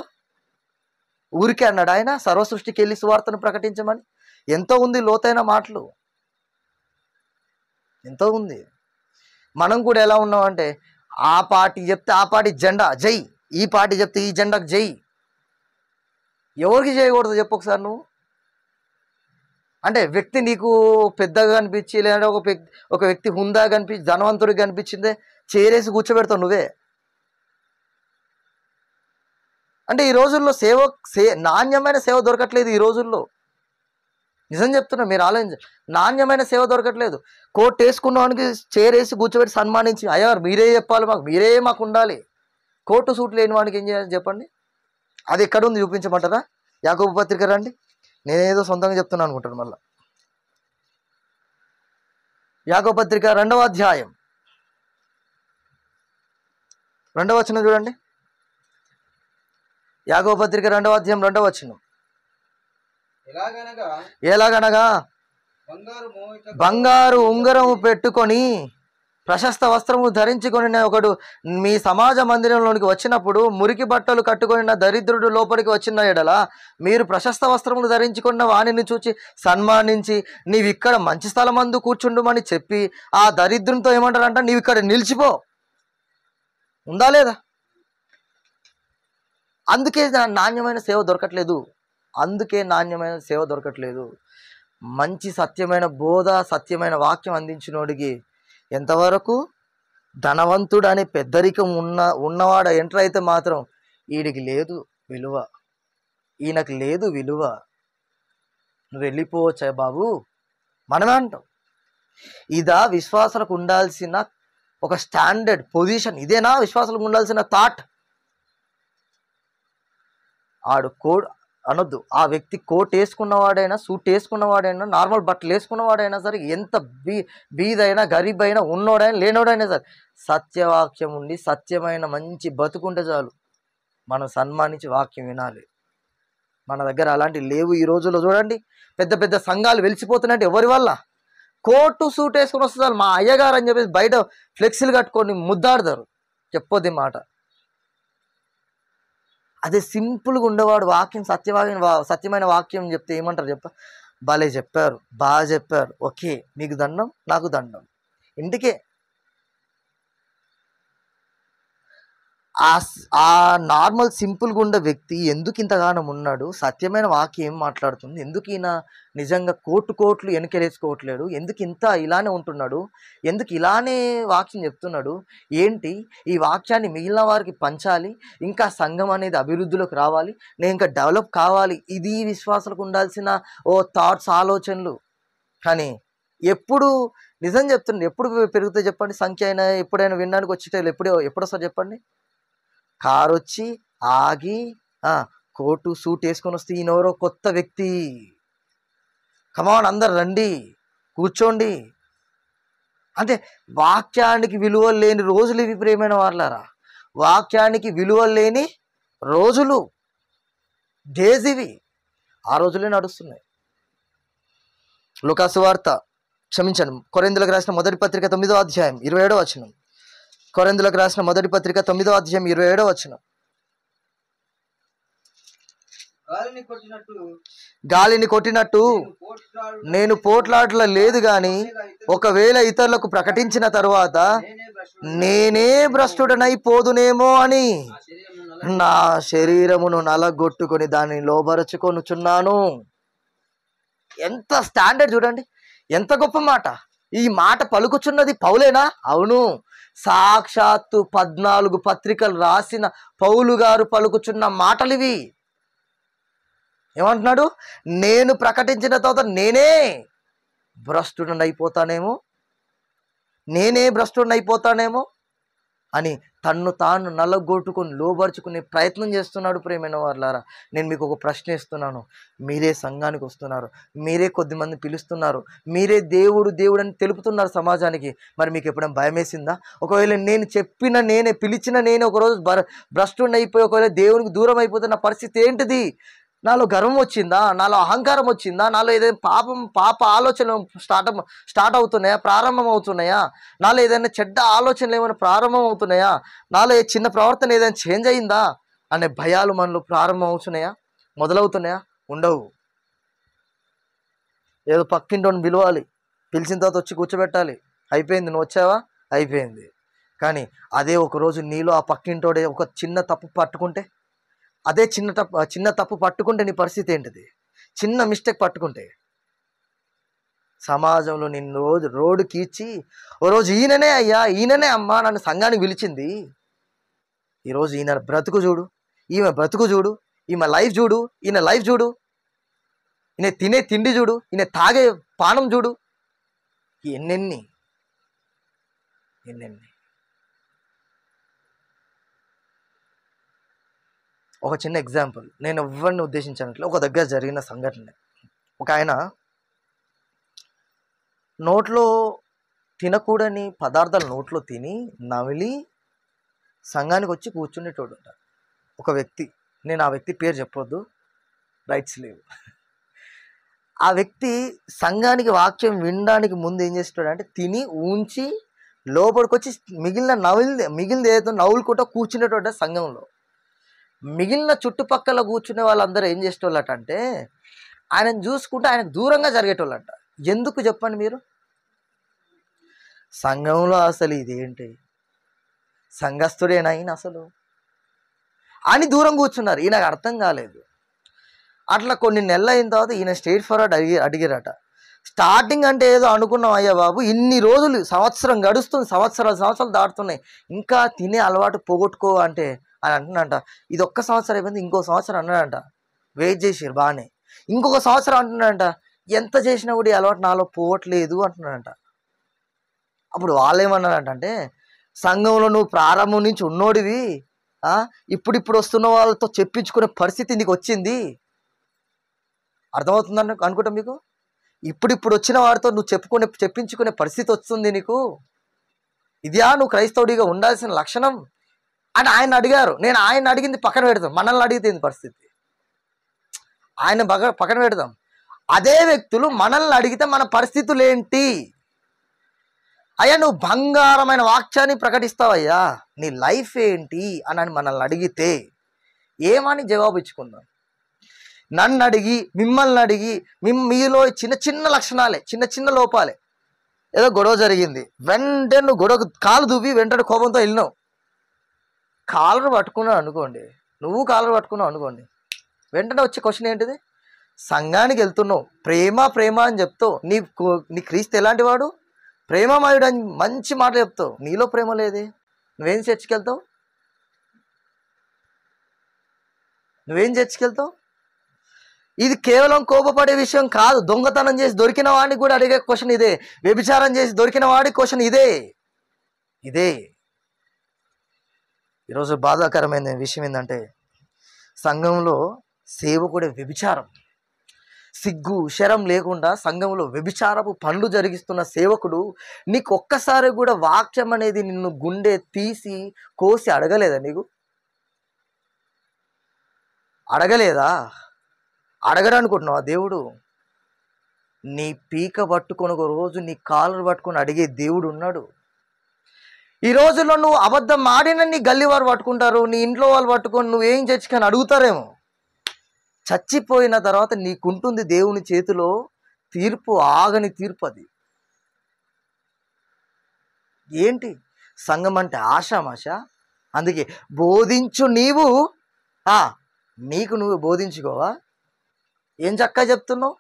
ఊరికే అన్నాడు ఆయన సర్వసృష్టికి వెళ్ళి సువార్తను ప్రకటించమని. ఎంతో ఉంది లోతైన మాటలు, ఎంతో ఉంది. మనం కూడా ఎలా ఉన్నామంటే, ఆ పార్టీ చెప్తే ఆ పార్టీ జెండా జై, ఈ పార్టీ చెప్తే ఈ జెండాకు జై. ఎవరికి చేయకూడదు చెప్పు ఒకసారి నువ్వు. అంటే వ్యక్తి నీకు పెద్దగా కనిపించి, లేదంటే ఒక వ్యక్తి హుందా కనిపించి, ధనవంతుడికి కనిపించిందే చేరేసి కూర్చోబెడతావు నువ్వే. అంటే ఈ రోజుల్లో నాణ్యమైన సేవ దొరకట్లేదు. ఈ రోజుల్లో నిజం చెప్తున్నా, మీరు ఆలోచించండి, నాణ్యమైన సేవ దొరకట్లేదు. కోట్ వేసుకున్నవానికి చేరేసి కూర్చోబెట్టి సన్మానించి, అయ్యా మీరే చెప్పాలి మాకు, మీరే మాకు ఉండాలి. కోటు సూట్ లేని వానికి ఏం చేయాలి చెప్పండి? అది ఎక్కడుంది చూపించమంటారా? యాకోబు పత్రిక రండి. నేనేదో సొంతంగా చెప్తున్నాను అనుకుంటాను. మళ్ళా యాకోబు పత్రిక 2వ అధ్యాయం 2వ వచనం చూడండి. యాకోబు పత్రిక 2వ అధ్యాయం 2వ వచనం. ఎలాగనగా బంగారు ఉంగరము పెట్టుకొని ప్రశస్త వస్త్రము ధరించుకొని ఒకడు మీ సమాజ మందిరంలోనికి వచ్చినప్పుడు మురికి బట్టలు కట్టుకొని దరిద్రుడు లోపలికి వచ్చిన ఎడల మీరు ప్రశస్త వస్త్రములు ధరించుకున్న వాణిని చూచి సన్మానించి నీవు ఇక్కడ మంచి స్థలమందు కూర్చుండుమని చెప్పి ఆ దరిద్రునితో ఏమంటారంట, నీవు ఇక్కడ నిలిచిపో. ఉందా లేదా? అందుకే నాణ్యమైన సేవ దొరకట్లేదు. మంచి సత్యమైన బోధ, సత్యమైన వాక్యం అందించినోడికి ఎంతవరకు ధనవంతుడు అనే పెద్దరికం ఉన్నవాడు ఎంటర్ అయితే మాత్రం ఈయనకి లేదు విలువ, నువ్వు వెళ్ళిపోవచ్చా బాబు మనమే అంటాం. ఇదా విశ్వాసాలకు ఉండాల్సిన ఒక స్టాండర్డ్ పొజిషన్? ఇదేనా విశ్వాసాలకు ఉండాల్సిన థాట్? ఆడు కోడ్ అనొద్దు. ఆ వ్యక్తి కోట్ వేసుకున్నవాడైనా, సూట్ వేసుకున్నవాడైనా, నార్మల్ బట్టలు వేసుకున్నవాడైనా సరే, ఎంత బీదైనా, గరీబ్ అయినా, ఉన్నోడైనా లేనోడైనా సరే, సత్యవాక్యం ఉండి సత్యమైన మంచి బతుకుంటే చాలు. మనం సన్మానించి వాక్యం వినాలి. మన దగ్గర అలాంటివి లేవు ఈ రోజుల్లో. చూడండి, పెద్ద పెద్ద సంఘాలు వెలిసిపోతున్నాయంటే ఎవరి వల్ల? కోటు సూట్ వేసుకొని వస్తారు మా అయ్యగారు అని చెప్పేసి బయట ఫ్లెక్సీలు కట్టుకొని ముద్దాడతారు. చెప్పొద్ది మాట. అదే సింపుల్గా ఉండేవాడు వాక్యం, సత్యమైన వాక్యం చెప్తే ఏమంటారు చెప్ప? భలే చెప్పారు, బాగా చెప్పారు, ఓకే మీకు దండం, నాకు దండం. ఇంటికే ఆ నార్మల్ సింపుల్గా ఉండే వ్యక్తి ఎందుకు ఇంతగానం ఉన్నాడు? సత్యమైన వాక్యం ఏం మాట్లాడుతుంది? ఎందుకు ఈయన నిజంగా కోట్లు వెనకేసుకోవట్లేడు? ఎందుకు ఇలానే ఉంటున్నాడు? ఎందుకు ఇలానే వాక్యం చెప్తున్నాడు? ఏంటి ఈ వాక్యాన్ని మిగిలిన వారికి పంచాలి, ఇంకా సంఘం అనేది అభివృద్ధిలోకి రావాలి, నేను ఇంకా డెవలప్ కావాలి. ఇది విశ్వాసాలకు ఉండాల్సిన థాట్స్, ఆలోచనలు. కానీ ఎప్పుడు నిజం చెప్తుండే, ఎప్పుడు పెరుగుతాయి చెప్పండి? సంఖ్య అయినా ఎప్పుడైనా వినడానికి వచ్చేటప్పుడు ఎప్పుడు వస్తారు చెప్పండి? కారు వచ్చి ఆగి కోటు సూట్ వేసుకొని వస్తే ఈయనెవరో కొత్త వ్యక్తి, కమాన్ అందరు రండి కూర్చోండి అంటే. వాక్యానికి విలువ లేని రోజులు ఇవి ప్రియమైన వాళ్ళారా. వాక్యానికి విలువ లేని రోజులు, డేస్ ఇవి. ఆ రోజులే నడుస్తున్నాయి. లూకా సువార్త, క్షమించండి, కొరింథీయులకు రాసిన మొదటి పత్రిక 9వ అధ్యాయం 27వ వచనం. కొరింథీయులకు రాసిన మొదటి పత్రిక 9వ అధ్యాయం 27వ వచనం. గాలిని కొట్టినట్టు నేను పోట్లాడల లేదు గాని, ఒకవేళ ఇతరులకు ప్రకటించిన తరువాత నేనే భ్రష్టుడనైపోదునేమో అని నా శరీరమును నలగొట్టుకొని దానిని లోబరుచుకొనుచున్నాను. ఎంత స్టాండర్డ్ చూడండి, ఎంత గొప్ప మాట. ఈ మాట పలుకుచున్నది పౌలేనా? అవును, సాక్షాత్తు 14 పత్రికలు రాసిన పౌలు గారు పలుకుచున్న మాటలు ఇవి. ఏమంటున్నాడు? నేను ప్రకటించిన తర్వాత నేనే భ్రష్టుడనైపోతానేమో అని తన్ను తాను నల్లగొట్టుకొని లోబరుచుకునే ప్రయత్నం చేస్తున్నాడు. ప్రియమైన వాళ్ళారా, నేను మీకు ఒక ప్రశ్న ఇస్తున్నాను. మీరే సంఘానికి వస్తున్నారు, మీరే కొద్దిమంది పిలుస్తున్నారు, మీరే దేవుడు అని తెలుపుతున్నారు సమాజానికి. మరి మీకు ఎప్పుడైనా భయం వేసిందా? ఒకవేళ నేను పిలిచిన నేనే ఒకరోజు భ్రష్టుని అయిపోయి ఒకవేళ దేవునికి దూరం అయిపోతే నా పరిస్థితి ఏంటిది? నాలో గర్వం వచ్చిందా? నాలో అహంకారం వచ్చిందా? నాలో ఏదైనా పాప ఆలోచనలు స్టార్ట్ అవుతున్నాయా, ప్రారంభం అవుతున్నాయా? నాలో ఏదైనా చెడ్డ ఆలోచనలు ఏమైనా ప్రారంభం అవుతున్నాయా? నాలో చిన్న ప్రవర్తన ఏదైనా చేంజ్ అయిందా అనే భయాలు మనలో ప్రారంభం అవుతున్నాయా, మొదలవుతున్నాయా? ఉండవు. ఏదో పక్కింటోని పిలవాలి, పిలిచిన తర్వాత వచ్చి కూర్చోబెట్టాలి, అయిపోయింది, నువ్వు వచ్చావా, అయిపోయింది. కానీ అదే ఒకరోజు నీలో ఆ పక్కింటోడే ఒక చిన్న తప్పు పట్టుకుంటే, అదే చిన్న తప్పు పట్టుకుంటే నీ పరిస్థితి ఏంటిది? చిన్న మిస్టేక్ పట్టుకుంటే సమాజంలో నిన్ను రోడ్డుకి ఇచ్చి ఓ రోజు ఈయననే అయ్యా, ఈయననే అమ్మా నన్ను సంఘానికి పిలిచింది, ఈరోజు ఈయన బ్రతుకు చూడు, ఈమె బ్రతుకు చూడు, ఈమె లైఫ్ చూడు, ఈయన లైఫ్ చూడు, ఈయన తినే తిండి చూడు, ఈయన తాగే పానం చూడు, ఎన్నెన్ని. ఒక చిన్న ఎగ్జాంపుల్, నేను ఎవరిని ఉద్దేశించినట్లు ఒక దగ్గర జరిగిన సంఘటన. ఒక ఆయన నోట్లో తినకూడని పదార్థాలు నోట్లో తిని నమిలి సంఘానికి వచ్చి కూర్చునేటోడు ఉంటాడు ఒక వ్యక్తి. నేను ఆ వ్యక్తి పేరు చెప్పొద్దు, రైట్స్ లేవు. ఆ వ్యక్తి సంఘానికి వాక్యం వినడానికి ముందు ఏం చేస్తాడు అంటే తిని ఉంచి లోపలికి వచ్చి మిగిలింది ఏదో నవ్వులుకుంటూ కూర్చునేటోట సంఘంలో. మిగిలిన చుట్టుపక్కల కూర్చునే వాళ్ళందరూ ఏం చేసేటోళ్ళట అంటే ఆయనను చూసుకుంటే ఆయనకు దూరంగా జరిగేటోళ్ళట. ఎందుకు చెప్పండి మీరు? సంఘంలో అసలు ఇదేంటి, సంఘస్థుడేనా ఈయన అసలు అని దూరం కూర్చున్నారు. ఈయనకు అర్థం కాలేదు. అట్లా కొన్ని నెలలు అయిన తర్వాత ఈయన స్ట్రైట్ ఫార్వర్డ్ అడిగారట. స్టార్టింగ్ అంటే ఏదో అనుకున్నాం, అయ్యా బాబు ఇన్ని రోజులు సంవత్సరం గడుస్తుంది, సంవత్సరాలు దాటుతున్నాయి, ఇంకా తినే అలవాటు పోగొట్టుకో అంటే అని అంటున్నాడంట. ఇది ఒక్క సంవత్సరం అయిపోయింది, ఇంకో సంవత్సరం అన్నాడంట. వెయిట్ చేసారు బాగానే. ఇంకొక సంవత్సరం అంటున్నాడంట, ఎంత చేసినా కూడా ఈ అలవాటు నాలో పోవట్లేదు అంటున్నాడంట. అప్పుడు వాళ్ళు ఏమన్నారంటే, సంఘంలో నువ్వు ప్రారంభం నుంచి ఉన్నోడివి, ఇప్పుడు వస్తున్న వాళ్ళతో చెప్పించుకునే పరిస్థితి నీకు వచ్చింది. అర్థమవుతుందని అనుకుంటా మీకు. ఇప్పుడు వచ్చిన వాడితో నువ్వు చెప్పించుకునే పరిస్థితి వస్తుంది నీకు. ఇదియా నువ్వు క్రైస్తవుడిగా ఉండాల్సిన లక్షణం అని ఆయన అడిగారు. నేను ఆయన అడిగింది పక్కన పెడతాం, మనల్ని అడిగితే పరిస్థితి ఆయన పక్కన పెడదాం. అదే వ్యక్తులు మనల్ని అడిగితే మన పరిస్థితులు ఏంటి? అయ్యా నువ్వు బంగారమైన వాక్యాన్ని ప్రకటిస్తావయ్యా, నీ లైఫ్ ఏంటి అని మనల్ని అడిగితే ఏమని జవాబు ఇచ్చుకుందాం? నన్ను అడిగి మిమ్మల్ని అడిగి మీలో చిన్న లక్షణాలే, చిన్న లోపాలే, ఏదో గొడవ జరిగింది, వెంటనే నువ్వు గొడవ కాలు దువ్వి వెంటనే కోపంతో వెళ్ళినావు. కాలర్ పట్టుకున్నావు అనుకోండి, నువ్వు కాలర్ పట్టుకున్నావు అనుకోండి, వెంటనే వచ్చే క్వశ్చన్ ఏంటిది? సంఘానికి వెళ్తున్నావు, ప్రేమ అని చెప్తావు. నీ క్రీస్తు ఎలాంటి వాడు? ప్రేమమయుడు అని మంచి మాటలు చెప్తావు, నీలో ప్రేమ లేదే. నువ్వేం చర్చికి వెళ్తావు? ఇది కేవలం కోపపడే విషయం కాదు. దొంగతనం చేసి దొరికిన వాడిని కూడా అడిగే క్వశ్చన్ ఇదే. వ్యభిచారం చేసి దొరికిన వాడి క్వశ్చన్ ఇదే. ఈరోజు బాధాకరమైన విషయం ఏంటంటే, సంఘంలో సేవకుడే వ్యభిచారం, సిగ్గు శరం లేకుండా సంఘంలో వ్యభిచారపు పనులు జరిగిస్తున్న సేవకుడు నీకు ఒక్కసారి కూడా వాక్యం అనేది నిన్ను గుండె తీసి కోసి అడగలేదా? అడగలేదా? అడగడనుకుంటున్నావా? దేవుడు నీ పీక పట్టుకొని ఒక రోజు నీ కాలర్ పట్టుకొని అడిగే దేవుడు ఉన్నాడు. ఈ రోజుల్లో నువ్వు అబద్ధం ఆడిన నీ గల్లీ వారు పట్టుకుంటారు, నీ ఇంట్లో వాళ్ళు పట్టుకొని నువ్వేం చర్చికని అడుగుతారేమో. చచ్చిపోయిన తర్వాత నీకుంటుంది దేవుని చేతిలో తీర్పు, ఆగని తీర్పు. అది ఏంటి? సంఘం అంటే ఆషామాష. అందుకే బోధించు నీవు, నీకు నువ్వు బోధించుకోవా? ఏం చక్కగా చెప్తున్నావు?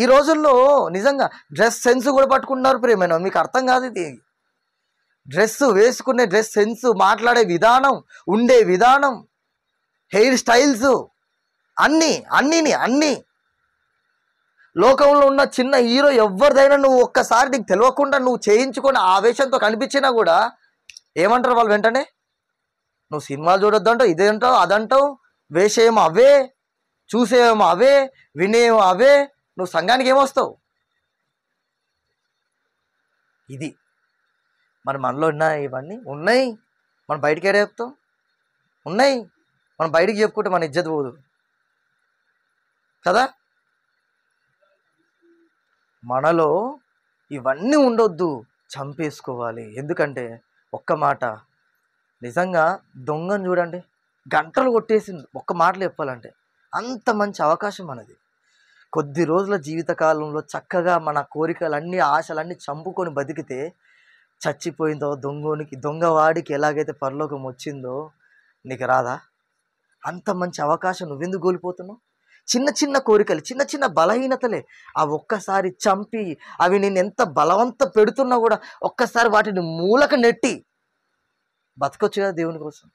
ఈ రోజుల్లో నిజంగా డ్రెస్ సెన్స్ కూడా పట్టుకుంటున్నారు ప్రేమైన. మీకు అర్థం కాదు ఇది. వేసుకునే డ్రెస్ సెన్స్, మాట్లాడే విధానం, ఉండే విధానం, హెయిర్ స్టైల్స్, అన్నీ లోకంలో ఉన్న చిన్న హీరో ఎవరిదైనా నువ్వు ఒక్కసారి నీకు తెలియకుండా నువ్వు చేయించుకొని ఆవేశంతో కనిపించినా కూడా ఏమంటారు వాళ్ళు? వెంటనే నువ్వు సినిమాలు చూడొద్దంటావు, ఇదేంటావు, అదంటావు, వేసేమో అవే, చూసేమో అవే, వినేమో అవే, నువ్వు సంఘానికి ఏమొస్తావు? ఇది మరి మనలో ఉన్నాయి, ఇవన్నీ ఉన్నాయి. మనం బయటికి ఏడా చెప్తాం? ఉన్నాయి. మనం బయటికి చెప్పుకుంటే మన ఇజ్జత్ పోదు కదా. మనలో ఇవన్నీ ఉండొద్దు, చంపేసుకోవాలి. ఎందుకంటే ఒక్క మాట, నిజంగా దొంగను చూడండి, గంటలు కొట్టేసింది ఒక్క మాటలు చెప్పాలంటే. అంత మంచి అవకాశం మనది. కొద్ది రోజుల జీవితకాలంలో చక్కగా మన కోరికలన్నీ, ఆశలన్నీ చంపుకొని బతికితే, చచ్చిపోయిందో దొంగవాడికి ఎలాగైతే పరలోకం వచ్చిందో నీకు రాదా? అంత మంచి అవకాశం నువ్వెందుకు కోల్పోతున్నావు? చిన్న కోరికలు, చిన్న బలహీనతలే, అవి ఒక్కసారి చంపి అవి నేను ఎంత బలవంత పెడుతున్నా కూడా ఒక్కసారి వాటిని మూలక నెట్టి బతకొచ్చు కదా దేవుని కోసం.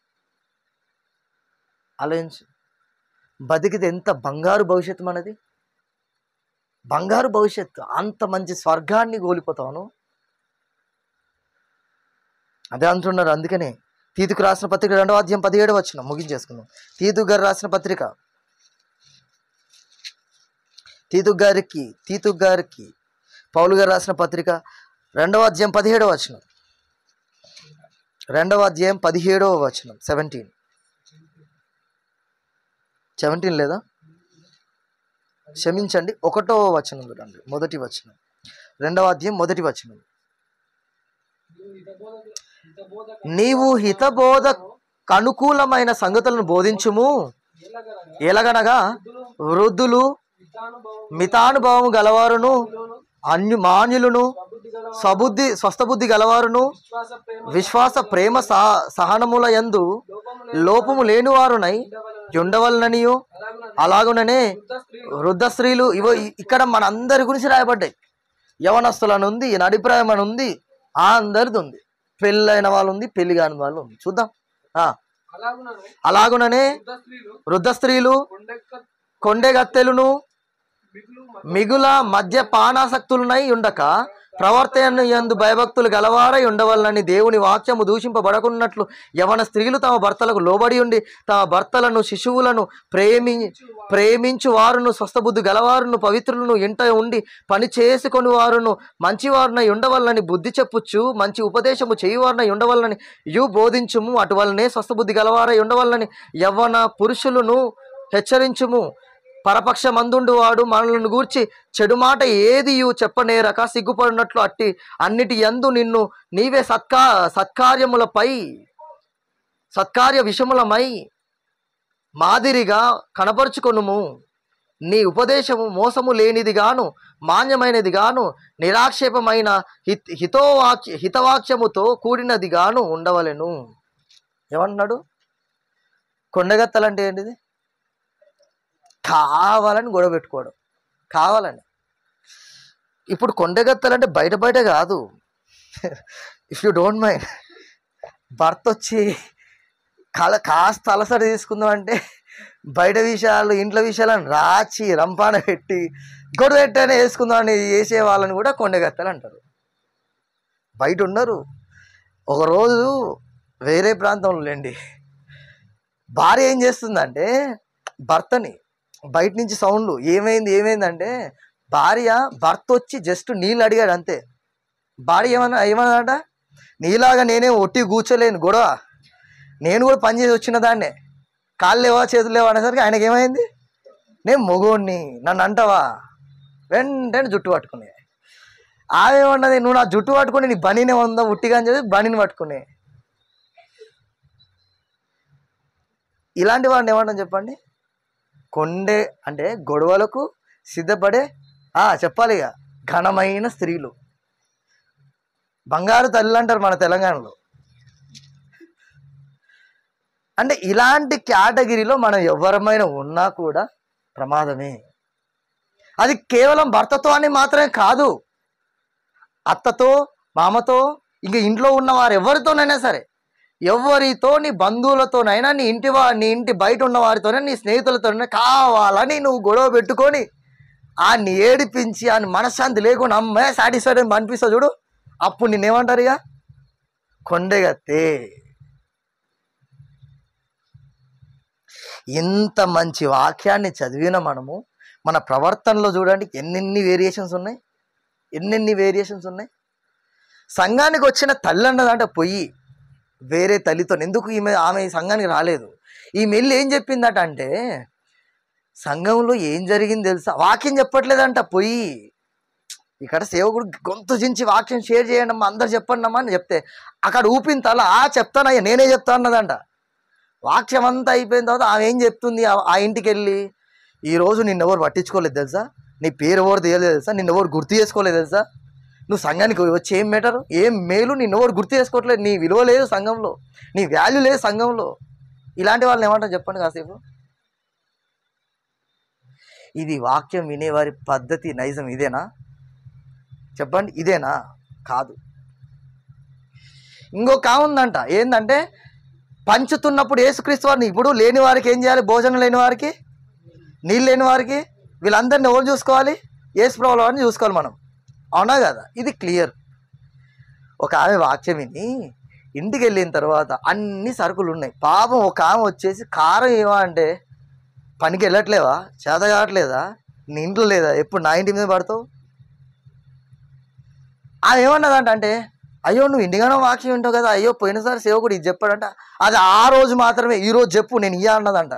ఆలోచించు. బతికితే ఎంత బంగారు భవిష్యత్తు మనది, బంగారు భవిష్యత్తు. అంత మంచి స్వర్గాన్ని కోల్పోతాను. అదే అంటున్నారు. అందుకనే తీతుకు రాసిన పత్రిక 2వ అధ్యాయం 17వ వచనం ముగించేసుకున్నాం. తీతు గారు గారికి పౌలు గారు రాసిన పత్రిక 2వ అధ్యాయం 17వ వచనం. 2వ అధ్యాయం 17వ వచనం. 17 లేదా? క్షమించండి, 1వ వచనం చూడండి. మొదటి వచనం. 2వ అధ్యాయం 1వ వచనం. నీవు హితబోధకు అనుకూలమైన సంగతులను బోధించుము, ఎలగనగా వృద్ధులు, మితానుభవం గలవారును, మాన్యులను, స్వస్థబుద్ధి గలవారును, విశ్వాస ప్రేమ సహనముల యందు లోపము లేనివారునై ఉండవలననియు, అలాగుననే వృద్ధ స్త్రీలు. ఇవో ఇక్కడ మన అందరి గురించి రాయబడ్డాయి. యవనస్తులను ఉంది, నడిప్రాయం అని ఉంది, అందరిది ఉంది. పెళ్ళైన వాళ్ళు ఉంది, పెళ్లి కాని వాళ్ళు ఉంది. చూద్దాం. అలాగుననే వృద్ధ స్త్రీలు, కొండెగత్తెలును, మిగుల మద్యపానాసక్తులనై ఉండక ప్రవర్తన యందు భయభక్తులు గలవారై ఉండవలనని దేవుని వాక్యము దూషింపబడకున్నట్లు యవన స్త్రీలు తమ భర్తలకు లోబడి ఉండి తమ భర్తలను శిశువులను ప్రేమించు వారును, స్వస్థబుద్ధి గలవారును, పవిత్రులను, ఇంట ఉండి పని చేసుకొని వారును, మంచివారునై ఉండవలనని బుద్ధి చెప్పుచ్చు, మంచి ఉపదేశము చేయువారునై ఉండవలనని బోధించుము. అటువలనే స్వస్థబుద్ధి గలవారై ఉండవలనని యవ్వన పురుషులను హెచ్చరించుము. పరపక్షమందుండు వాడు మనలను గూర్చి చెడు మాట ఏదియు చెప్పనేరక సిగ్గుపడినట్లు అట్టి అన్నిటి యందు నిన్ను నీవే సత్కార్య విషములమై మాదిరిగా కనపరుచుకొనుము. నీ ఉపదేశము మోసము లేనిదిగాను, మాన్యమైనదిగాను, నిరాక్షేపమైన హితవాక్యముతో కూడినదిగాను ఉండవలెను. ఏమన్నాడు? కొండగత్తలంటే ఏంటిది? కావాలని గొడవ పెట్టుకోవడం, కావాలని. ఇప్పుడు కొండగత్తలంటే బయట కాదు. ఇఫ్ యూ డోంట్ మైండ్, భర్త వచ్చి కాస్త అలసట తీసుకుందాం అంటే బయట విషయాలు, ఇంట్లో విషయాలను రాచి రంపాన పెట్టి గొడవ పెట్టనే వేసుకుందాం అని చేసే వాళ్ళని కూడా కొండగత్తలు అంటారు. బయట ఉన్నారు. ఒకరోజు వేరే ప్రాంతంలో లేండి, భార్య ఏం చేస్తుందంటే భర్తని బయట నుంచి సౌండ్లు ఏమైందంటే భర్త వచ్చి జస్ట్ నీళ్ళు అడిగాడు అంతే. భార్య ఏమన్నాడ, నీలాగా నేనే ఒట్టి కూర్చోలేను, గొడవ నేను కూడా పని చేసి వచ్చిన దాన్నే, కాళ్ళు లేవా చేతులు లేవా అనేసరికి ఆయనకి ఏమైంది, నేను మొగోడిని నన్ను అంటావా, వెంటనే జుట్టు పట్టుకునే. ఆమె ఏమన్నది, నువ్వు నా జుట్టు పట్టుకుని నీ బనీనే ఉందా ఉట్టిగా అని చెప్పి బనీని పట్టుకునే. ఇలాంటి వాడిని ఏమన్నా చెప్పండి? కొండే అంటే గొడవలకు సిద్ధపడే చెప్పాలి ఇక ఘనమైన స్త్రీలు, బంగారు తల్లి అంటారు మన తెలంగాణలో. అంటే ఇలాంటి కేటగిరీలో మనం ఎవరమైనా ఉన్నా కూడా ప్రమాదమే. అది కేవలం భర్తతో అని మాత్రమే కాదు, అత్తతో, మామతో, ఇంక ఇంట్లో ఉన్న వారు ఎవరితోనైనా సరే, ఎవరితో, నీ బంధువులతోనైనా, నీ ఇంటి బయట ఉన్న వారితోనే, నీ స్నేహితులతోనే కావాలని నువ్వు గొడవ పెట్టుకొని ఆయన్ని ఏడిపించి ఆయన మనశ్శాంతి లేకుండా అమ్మే సాటిస్ఫైడ్ అని అనిపిస్తా చూడు, అప్పుడు నిన్నేమంటారు? ఇక కొండెగత్తే. ఇంత మంచి వాక్యాన్ని చదివిన మనము మన ప్రవర్తనలో చూడండి ఎన్నెన్ని వేరియేషన్స్ ఉన్నాయి. సంఘానికి వచ్చిన తల్లి అన్నదంట పొయ్యి వేరే తల్లితో, ఎందుకు ఆమె సంఘానికి రాలేదు. ఈమె వెళ్ళి ఏం చెప్పిందట అంటే, సంఘంలో ఏం జరిగింది తెలుసా, వాక్యం చెప్పట్లేదంట పొయ్యి. ఇక్కడ సేవకుడు గొంతు చించి వాక్యం షేర్ చేయండి అమ్మా, అందరు చెప్పండి అమ్మా అని చెప్తే అక్కడ ఊపిన తల చెప్తానయ్యా నేనే చెప్తా అన్నదంట. వాక్యం అంతా అయిపోయిన తర్వాత ఆమె ఏం చెప్తుంది, ఆ ఇంటికి వెళ్ళి, ఈరోజు నిన్నెవరు పట్టించుకోలేదు తెలుసా, నీ పేరు ఎవరు తెలియలేదు తెలుసా, నిన్నెవరు గుర్తు చేసుకోలేదు తెలుసా, నువ్వు సంఘానికి వచ్చి ఏం బెటరు, ఏం మేలు, నిన్నెవరు గుర్తు చేసుకోవట్లేదు, నీ విలువ లేదు సంఘంలో, నీ వాల్యూ లేదు సంఘంలో. ఇలాంటి వాళ్ళని ఏమంటారు చెప్పండి కాసేపు? ఇది వాక్యం వినేవారి పద్ధతి, నైజం ఇదేనా చెప్పండి? ఇదేనా? కాదు. ఇంకొక ఉందంట, ఏంటంటే పంచుతున్నప్పుడు యేసుక్రీస్తు వారిని, ఇప్పుడు లేని వారికి ఏం చేయాలి, భోజనం లేని వారికి, నీళ్ళు లేని వారికి, వీళ్ళందరినీ ఎవరు చూసుకోవాలి? యేసు ప్రభువు వారిని చూసుకోవాలి మనం, అవునా కదా? ఇది క్లియర్. ఒక ఆమె వాక్యం విని ఇంటికి వెళ్ళిన తర్వాత అన్ని సరుకులు ఉన్నాయి, పాపం ఒక ఆమె వచ్చేసి కారం ఏమా అంటే, పనికి వెళ్ళట్లేవా, చేత కావట్లేదా, నీ ఇంట్లో లేదా, ఎప్పుడు నా ఇంటి మీద పడతావు. ఆమె ఏమన్నదంట అంటే, అయ్యో నువ్వు ఇంటిగానో వాక్యం వింటావు కదా, అయ్యో పోయినసారి సేవకుడు ఇది చెప్పాడంట, అది ఆ రోజు మాత్రమే, ఈరోజు చెప్పు నేను ఇయ్యా అన్నదంట.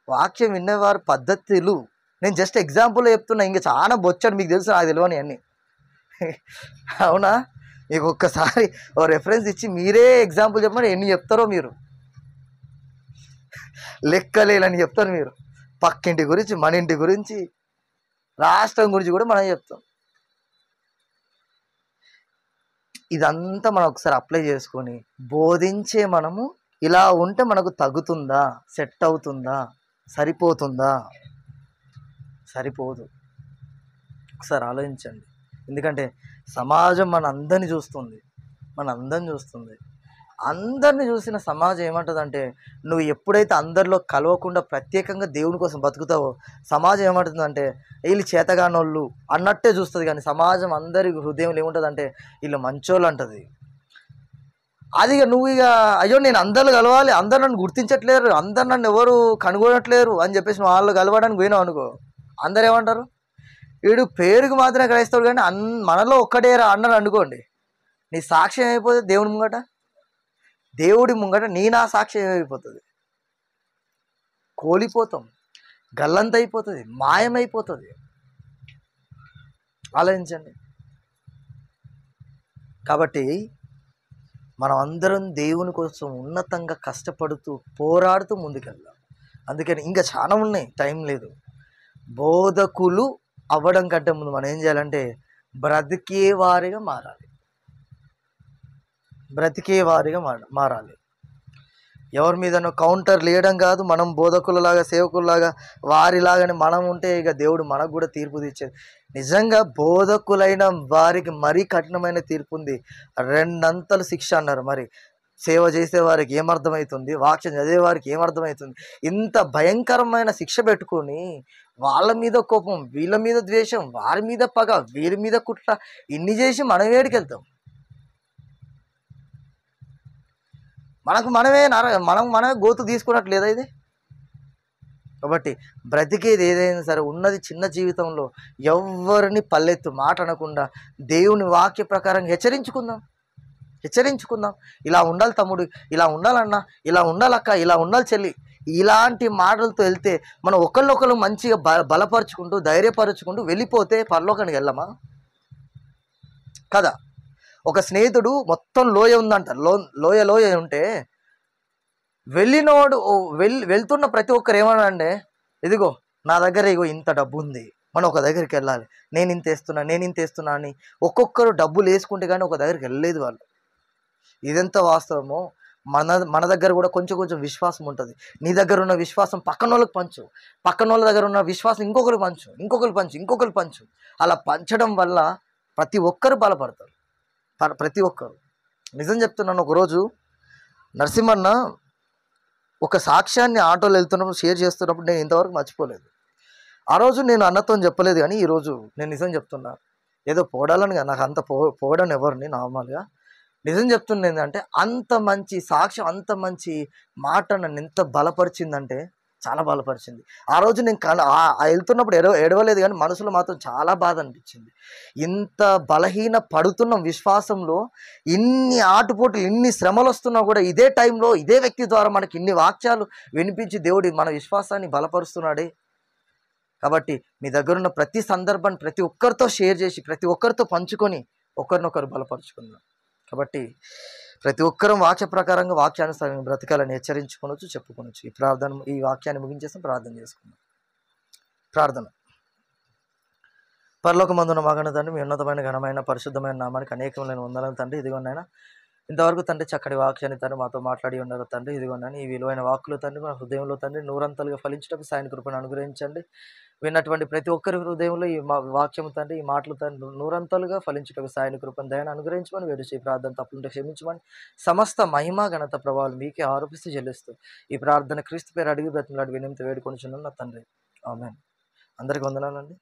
వాక్యం వినేవారి పద్ధతులు నేను జస్ట్ ఎగ్జాంపుల్ చెప్తున్నా, ఇంకా చాలా బొచ్చాడు మీకు తెలుసు, నాకు తెలియని అన్నీ. అవునా? మీకు ఒక్కసారి ఓ రెఫరెన్స్ ఇచ్చి మీరే ఎగ్జాంపుల్ చెప్పమని ఎన్ని చెప్తారో మీరు, లెక్కలేలని చెప్తారు మీరు. పక్కింటి గురించి, మన ఇంటి గురించి, రాష్ట్రం గురించి కూడా మనం చెప్తాం. ఇదంతా మనం ఒకసారి అప్లై చేసుకొని బోధించే మనము ఇలా ఉంటే మనకు తగ్గుతుందా, సెట్ అవుతుందా, సరిపోతుందా? సరిపోదు. ఒకసారి ఆలోచించండి. ఎందుకంటే సమాజం మన అందరిని చూస్తుంది, అందరిని చూసిన సమాజం ఏమంటుందంటే, నువ్వు ఎప్పుడైతే అందరిలో కలవకుండా ప్రత్యేకంగా దేవుని కోసం బతుకుతావో సమాజం ఏమంటుందంటే వీళ్ళు చేతగానోళ్ళు అన్నట్టే చూస్తుంది. కానీ సమాజం అందరి హృదయంలో ఏముంటుందంటే వీళ్ళు మంచోళ్ళు అంటది. అది నువ్వు ఇక అయ్యో నేను అందరు కలవాలి, అందరు నన్ను గుర్తించట్లేరు, అందరు నన్ను ఎవరు కనుగొనట్లేరు అని చెప్పేసి నువ్వు వాళ్ళు కలవడానికి పోయినావు అనుకో, అందరు ఏమంటారు, వీడు పేరుకు మాత్రమే క్రైస్తవుడు కానీ మనలో ఒక్కటేరా అన్నారు అనుకోండి, నీ సాక్ష్యం అయిపోతుంది దేవుడి ముంగట నా సాక్ష్యం ఏమైపోతుంది, కోలిపోతాం, గల్లంత అయిపోతుంది, మాయమైపోతుంది. ఆలోచించండి. కాబట్టి మనం అందరం దేవుని కోసం ఉన్నతంగా కష్టపడుతూ పోరాడుతూ ముందుకెళ్దాం. అందుకని ఇంకా చాలా ఉన్నాయి, టైం లేదు. బోధకులు అవ్వడం కంటే ముందు మనం ఏం చేయాలంటే బ్రతికేవారిగా మారాలి. ఎవరి మీదనో కౌంటర్ లేయడం కాదు. మనం బోధకులలాగా, సేవకుల్లాగా, వారిలాగానే మనం ఉంటే ఇక దేవుడు మనకు కూడా తీర్పు తెచ్చేది. నిజంగా బోధకులైన వారికి మరీ కఠినమైన తీర్పు ఉంది, 2 అంతలు శిక్ష అన్నారు. మరి సేవ చేసే వారికి ఏమర్థమవుతుంది, వాక్యం చదివే వారికి ఏమర్థమవుతుంది? ఇంత భయంకరమైన శిక్ష పెట్టుకొని వాళ్ళ మీద కోపం, వీళ్ళ మీద ద్వేషం, వారి మీద పగ, వీరి మీద కుట్ర, ఇన్ని చేసి మనం వేడికి వెళ్తాం. మనమే గోతు తీసుకున్నట్లేదా ఇది? కాబట్టి బ్రతికేది ఏదైనా సరే ఉన్నది చిన్న జీవితంలో ఎవరిని పల్లెత్తు మాట అనకుండా దేవుని వాక్య ప్రకారం హెచ్చరించుకుందాం. ఇలా ఉండాలి తమ్ముడు, ఇలా ఉండాలన్నా, ఇలా ఉండాలక్క, ఇలా ఉండాలి చెల్లి, ఇలాంటి మాటలతో వెళ్తే మనం ఒకళ్ళొకళ్ళు మంచిగా బలపరుచుకుంటూ ధైర్యపరుచుకుంటూ వెళ్ళిపోతే పరలోకానికి వెళ్ళమా కదా? ఒక స్నేహితుడు మొత్తం లోయ ఉందంట, లోయ ఉంటే వెళ్ళినోడు వెళ్తున్న ప్రతి ఒక్కరు ఏమన్నాడంటే, ఇదిగో నా దగ్గర ఇగో ఇంత డబ్బు ఉంది, మనం ఒక దగ్గరికి వెళ్ళాలి, నేను ఇంత వేస్తున్నా అని ఒక్కొక్కరు డబ్బులు వేసుకుంటే కానీ ఒక దగ్గరికి వెళ్ళలేదు వాళ్ళు. ఇదెంత వాస్తవమో మన దగ్గర కూడా కొంచెం విశ్వాసం ఉంటుంది. నీ దగ్గర ఉన్న విశ్వాసం పక్కన వాళ్ళకి పంచు, పక్కన వాళ్ళ దగ్గర ఉన్న విశ్వాసం ఇంకొకరు పంచు. అలా పంచడం వల్ల ప్రతి ఒక్కరు బలపడతారు. ప్రతి ఒక్కరు. నిజం చెప్తున్నాను, ఒకరోజు నరసింహన్న ఒక సాక్ష్యాన్ని ఆటోలో వెళ్తున్నప్పుడు షేర్ చేస్తున్నప్పుడు నేను ఇంతవరకు మర్చిపోలేదు. ఆ రోజు నేను అన్నతో చెప్పలేదు, కానీ ఈరోజు నేను నిజం చెప్తున్నా. ఏదో పోడాలని నాకు అంత పోవడం ఎవరిని నార్మల్గా నిజం చెప్తున్నా. ఏంటంటే అంత మంచి సాక్ష్యం, అంత మంచి మాట నన్ను ఎంత బలపరిచిందంటే చాలా బలపరిచింది. ఆ రోజు నేను వెళ్తున్నప్పుడు ఎడవలేదు, కానీ మనసులో మాత్రం చాలా బాధ అనిపించింది. ఇంత బలహీన పడుతున్న విశ్వాసంలో ఇన్ని ఆటుపోట్లు, ఇన్ని శ్రమలు వస్తున్నా కూడా ఇదే టైంలో ఇదే వ్యక్తి ద్వారా మనకి ఇన్ని వాక్యాలు వినిపించి దేవుడి మన విశ్వాసాన్ని బలపరుస్తున్నాడే. కాబట్టి మీ దగ్గరున్న ప్రతి సందర్భాన్ని ప్రతి ఒక్కరితో షేర్ చేసి, ప్రతి ఒక్కరితో పంచుకొని ఒకరినొకరు బలపరుచుకుందాం. కాబట్టి ప్రతి ఒక్కరం వాక్య ప్రకారంగా వాక్యానుసారంగా బ్రతకాలని హెచ్చరించుకోవచ్చు, చెప్పుకోవచ్చు. ఈ వాక్యాన్ని ముగించేస్తాం, ప్రార్థన చేసుకుందాం. ప్రార్థన. పరలోకమందున్న మా కన్న తండ్రి, మీ ఉన్నతమైన ఘనమైన పరిశుద్ధమైన నామానికి అనేకమైన వందనాలు తండ్రి. ఇదిగోనైనా ఇంతవరకు తండ్రి చక్కటి వాక్యాన్ని తండ్రి మాతో మాట్లాడి ఉన్నారు తండ్రి. ఇదిగోనైనా ఈ విలువైన వాక్కులు తండ్రి మా హృదయంలో తండ్రి నూరంతలుగా ఫలించడానికి సాయం కృపను అనుగ్రహించండి. విన్నటువంటి ప్రతి ఒక్కరి హృదయంలో ఈ వాక్యం తండ్రి, ఈ మాటలు తండ్రి నూరంతలుగా ఫలించడానికి సాయం కృపను దయను అనుగ్రహించమని వేడుచి ప్రార్థన తప్పులుంటే క్షమించమని సమస్త మహిమ ఘనత ప్రభావాలు మీకే ఆరోపిస్తూ చెల్లిస్తూ ఈ ప్రార్థన క్రీస్తు పేరు అడిగి బ్రతిమలాడి వినింత వేడుకొనిచున్నాను నా తండ్రి. ఆమేన్. అందరికీ వందనాలండి.